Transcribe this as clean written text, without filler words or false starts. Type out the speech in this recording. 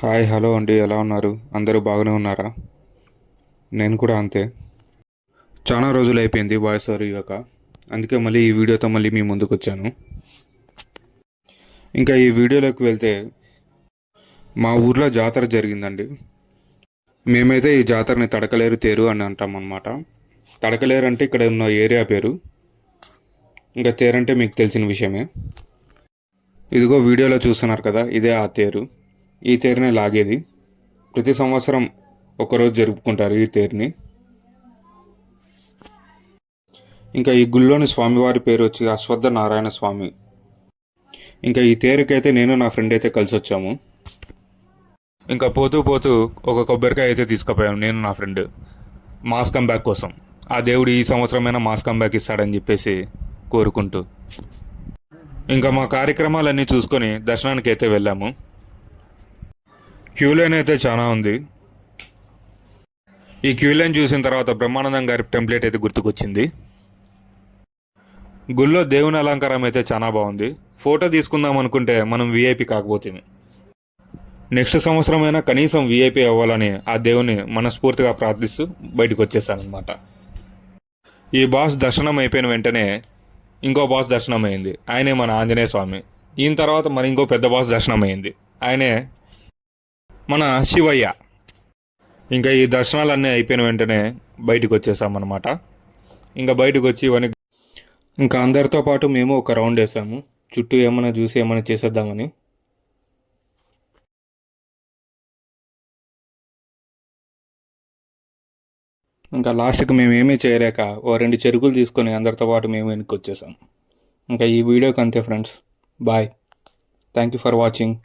Hi hello అండి, ఎలా ఉన్నారు? అందరూ బాగానే ఉన్నారా? నేను కూడా అంతే. చాలా రోజులు అయిపోయింది వాయిస్ ఓవర్ ఇవ్వక. అందుకే మళ్ళీ ఈ వీడియోతో మళ్ళీ మీ ముందుకు వచ్చాను. ఇంకా ఈ వీడియోలోకి వెళ్తే, మా ఊర్లో జాతర జరిగిందండి. మేమైతే ఈ జాతరని తడకలేరు తేరు అని అంటాం అన్నమాట. తడకలేరు అంటే ఇక్కడ ఉన్న ఏరియా పేరు. ఇంకా తేరంటే మీకు తెలిసిన విషయమే. ఇదిగో వీడియోలో చూస్తున్నారు కదా, ఇదే ఆ తేరు. ఈ తేరునే లాగేది. ప్రతి సంవత్సరం ఒకరోజు జరుపుకుంటారు ఈ తేరుని. ఇంకా ఈ గుళ్ళోని స్వామివారి పేరు వచ్చి అశ్వత్థ నారాయణ స్వామి. ఇంకా ఈ తేరుకైతే నేను నా ఫ్రెండ్ అయితే కలిసి వచ్చాము. ఇంకా పోతూ పోతూ ఒక కొబ్బరికాయ అయితే తీసుకుపోయాము నేను నా ఫ్రెండ్, మాస్ కంబ్యాక్ కోసం. ఆ దేవుడు ఈ సంవత్సరమైనా మాస్ కంబ్యాక్ ఇస్తాడని చెప్పేసి కోరుకుంటూ ఇంకా మా కార్యక్రమాలన్నీ చూసుకొని దర్శనానికి అయితే వెళ్ళాము. క్యూ లైన్ అయితే చాలా ఉంది. ఈ క్యూ లైన్ చూసిన తర్వాత బ్రహ్మానందం గారి టెంప్లెట్ అయితే గుర్తుకొచ్చింది. గుళ్ళో దేవుని అలంకారం అయితే చాలా బాగుంది. ఫోటో తీసుకుందాం అనుకుంటే మనం వీఐపీ కాకపోతుంది. నెక్స్ట్ సంవత్సరమైనా కనీసం వీఐపీ అవ్వాలని ఆ దేవుని మనస్ఫూర్తిగా ప్రార్థిస్తూ బయటకు వచ్చేసానమాట. ఈ బాస్ దర్శనం అయిపోయిన వెంటనే ఇంకో బాస్ దర్శనం అయింది. ఆయనే మన ఆంజనేయ స్వామి. ఈయన తర్వాత మన ఇంకో పెద్ద బాస్ దర్శనం అయింది. ఆయనే మన శివయ్య. ఇంకా ఈ దర్శనాలన్నీ అయిపోయిన వెంటనే బయటకు వచ్చేసామన్నమాట. ఇంకా బయటకు వచ్చి ఇవన్నీ ఇంకా అందరితో పాటు మేము ఒక రౌండ్ వేసాము. చుట్టూ ఏమైనా చూసి ఏమైనా చేసేద్దామని. ఇంకా లాస్ట్కి మేము ఏమీ చేయలేక ఓ 2 చెరుకులు తీసుకొని అందరితో పాటు మేము వెనక్కి వచ్చేసాం. ఇంకా ఈ వీడియోకి అంతే friends. Bye. Thank you for watching.